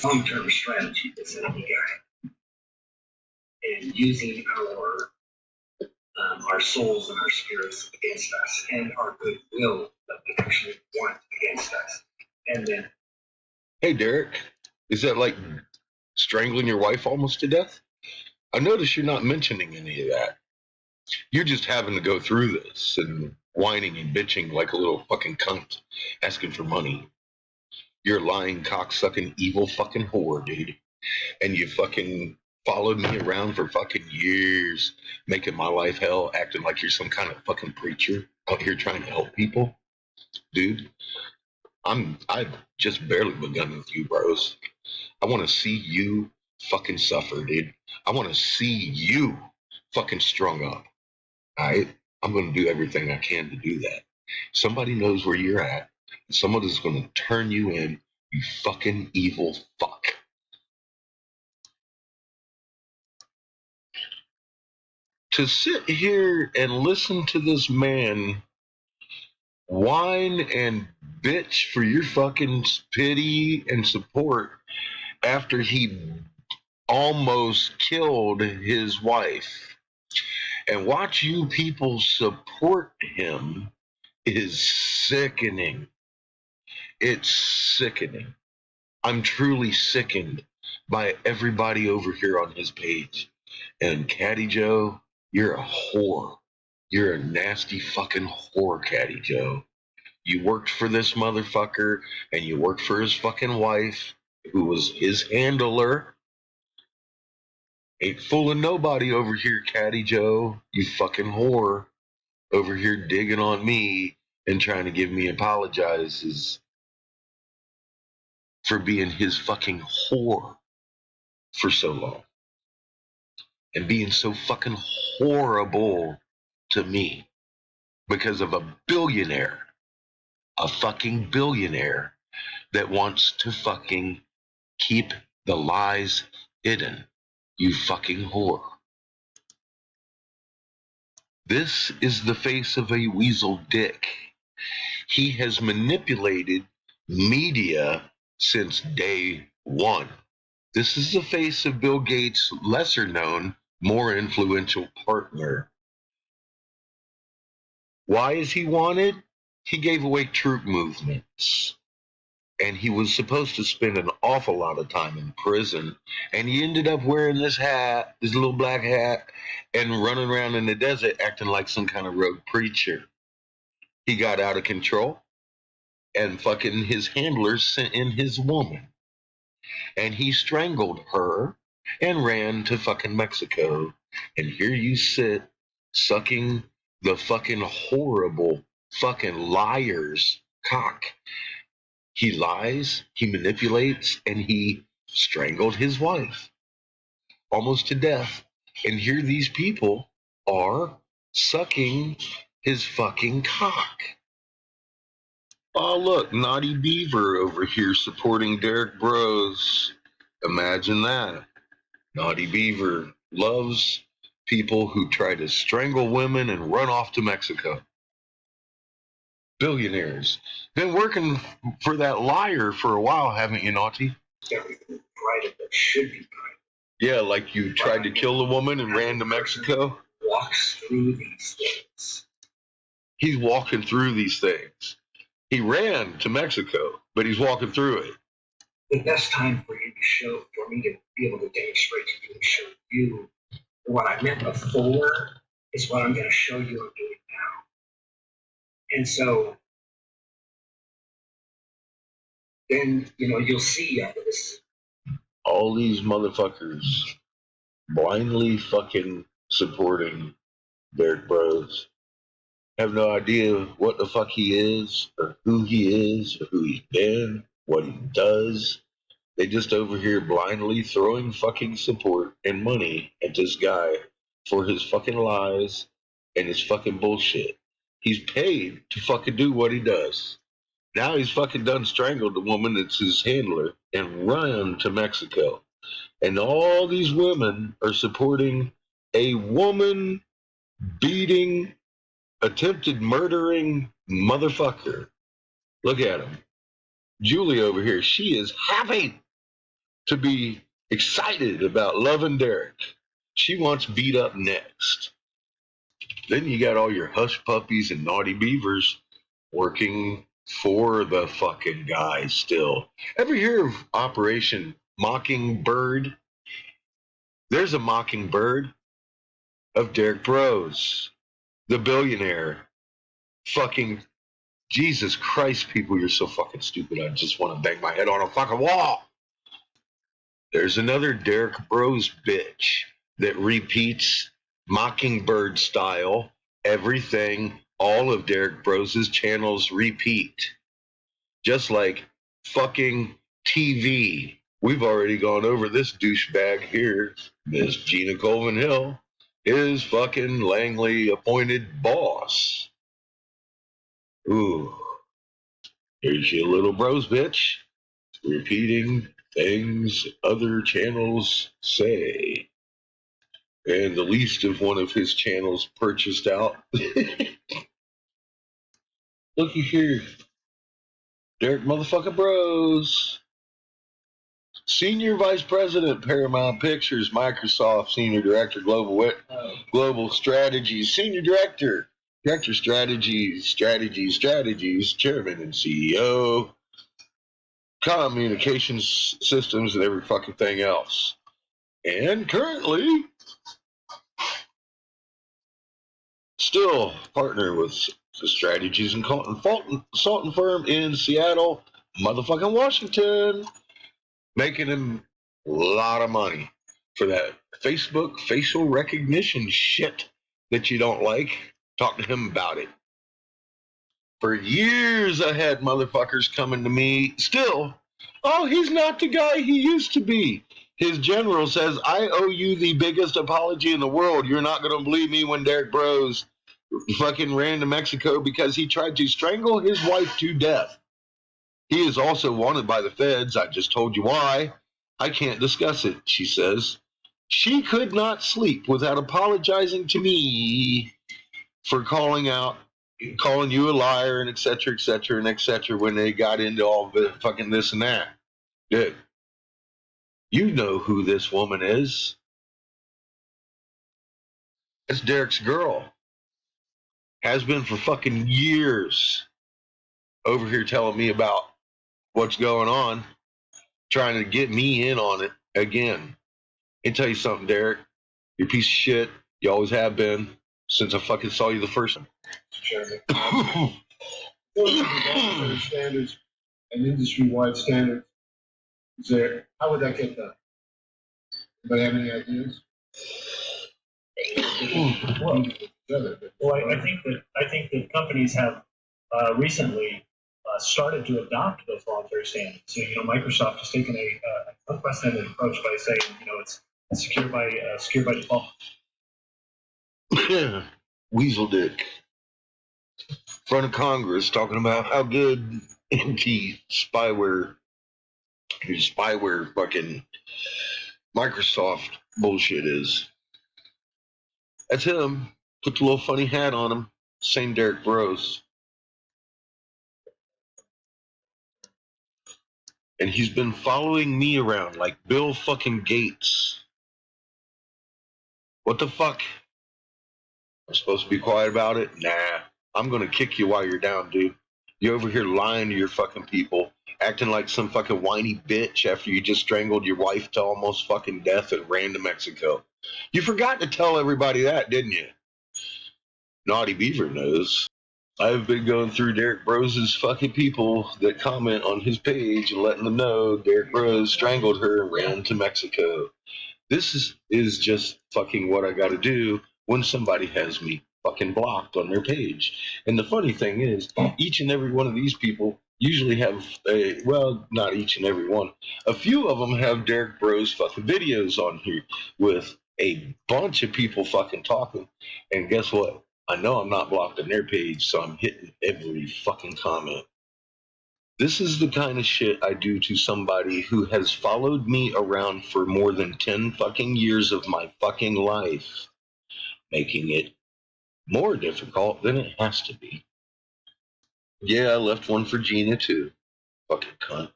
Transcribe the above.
long-term strategy that's enemy guy, and using our souls and our spirits against us, and our goodwill that we actually want against us. And then, hey, Derek, is that like strangling your wife almost to death? I notice you're not mentioning any of that. You're just having to go through this and whining and bitching like a little fucking cunt asking for money. You're a lying, cocksucking, evil fucking whore, dude. And you fucking followed me around for fucking years, making my life hell, acting like you're some kind of fucking preacher out here trying to help people. Dude, I've just barely begun with you, bros. I want to see you fucking suffer, dude. I want to see you fucking strung up. Alright? I'm going to do everything I can to do that. Somebody knows where you're at. Someone is going to turn you in, you fucking evil fuck. To sit here and listen to this man whine and bitch for your fucking pity and support after he almost killed his wife, and watch you people support him is sickening. It's sickening. I'm truly sickened by everybody over here on his page. And Caddy Joe, you're a whore. You're a nasty fucking whore, Caddy Joe. You worked for this motherfucker, and you worked for his fucking wife, who was his handler. Ain't fooling nobody over here, Caddy Joe. You fucking whore. Over here digging on me and trying to give me apologizes for being his fucking whore for so long. And being so fucking horrible to me because of a billionaire. A fucking billionaire that wants to fucking keep the lies hidden. You fucking whore. This is the face of a weasel dick. He has manipulated media since day one. This is the face of Bill Gates' lesser known, more influential partner. Why is he wanted? He gave away troop movements. And he was supposed to spend an awful lot of time in prison. And he ended up wearing this hat, this little black hat, and running around in the desert acting like some kind of rogue preacher. He got out of control, and fucking his handlers sent in his woman. And he strangled her and ran to fucking Mexico. And here you sit, sucking the fucking horrible fucking liar's cock. He lies, he manipulates, and he strangled his wife almost to death. And here these people are sucking his fucking cock. Oh, look, Naughty Beaver over here supporting Derek Bros. Imagine that. Naughty Beaver loves people who try to strangle women and run off to Mexico. Billionaires. Been working for that liar for a while, haven't you, Naughty? everything private that should be private Yeah, like you tried to kill the woman and ran to Mexico. walks through these things. He's walking through these things. He ran to Mexico, but he's walking through it. The best time for me to be able to demonstrate to you and show you what I meant before is what I'm going to show you I'm doing now. And so then, you'll see after this. All these motherfuckers blindly fucking supporting Derek Bros have no idea what the fuck he is, or who he is, or who he's been, what he does. They just over here blindly throwing fucking support and money at this guy for his fucking lies and his fucking bullshit. He's paid to fucking do what he does. Now he's fucking done strangled the woman that's his handler and run to Mexico. And all these women are supporting a woman beating, attempted murdering motherfucker. Look at him. Julie over here, she is happy. to be excited about loving Derek. She wants beat up next. Then you got all your hush puppies and naughty beavers working for the fucking guy still. Ever hear of Operation Mockingbird? There's a Mockingbird of Derek Bros, the billionaire. Fucking Jesus Christ, people, you're so fucking stupid. I just want to bang my head on a fucking wall. There's another Derek Bros bitch that repeats Mockingbird style everything all of Derek Bros' channels repeat. Just like fucking TV. We've already gone over this douchebag here, Miss Gina Colvin Hill, is fucking Langley appointed boss. Ooh. Here's your little bros bitch repeating things other channels say. And the least of one of his channels purchased out. Looky here. Derek motherfucking Bros. Senior Vice President, Paramount Pictures, Microsoft, Senior Director, Global Strategies, Senior Director, Strategies, Chairman and CEO, Communications Systems, and every fucking thing else. And currently, still partner with the Strategies and Consulting Firm in Seattle, motherfucking Washington, making him a lot of money for that Facebook facial recognition shit that you don't like. Talk to him about it. For years I had motherfuckers coming to me still. Oh, he's not the guy he used to be. His general says, I owe you the biggest apology in the world. You're not going to believe me when Derek Bros fucking ran to Mexico because he tried to strangle his wife to death. He is also wanted by the feds. I just told you why. I can't discuss it, she says. She could not sleep without apologizing to me for calling you a liar, and et cetera, and et cetera, when they got into all the fucking this and that. Dude, you know who this woman is. It's Derek's girl. Has been for fucking years. Over here telling me about what's going on, trying to get me in on it again. And tell you something, Derek, you're a piece of shit. You always have been since I fucking saw you the first time. Chairman. Those are the standards and industry-wide standards. Is there? How would that get done? Anybody have any ideas? Well, I think that companies have recently started to adopt those voluntary standards. So, Microsoft has taken a unprecedented approach by saying, it's secure by default. Weasel Dick, front of Congress, talking about how good anti-spyware, fucking Microsoft bullshit is. That's him. Put the little funny hat on him. Same Derek Bros. And he's been following me around like Bill fucking Gates. What the fuck? I'm supposed to be quiet about it? Nah. I'm gonna kick you while you're down, dude. You over here lying to your fucking people, acting like some fucking whiny bitch after you just strangled your wife to almost fucking death and ran to Mexico. You forgot to tell everybody that, didn't you? Naughty Beaver knows. I've been going through Derek Bros' fucking people that comment on his page and letting them know Derek Bros strangled her and ran to Mexico. This is just fucking what I gotta do when somebody has me fucking blocked on their page. And the funny thing is, each and every one of these people usually have not each and every one. A few of them have Derek Bros fucking videos on here with a bunch of people fucking talking. And guess what? I know I'm not blocked on their page, so I'm hitting every fucking comment. This is the kind of shit I do to somebody who has followed me around for more than 10 fucking years of my fucking life, making it more difficult than it has to be. Yeah, I left one for Gina too. Fucking cunt.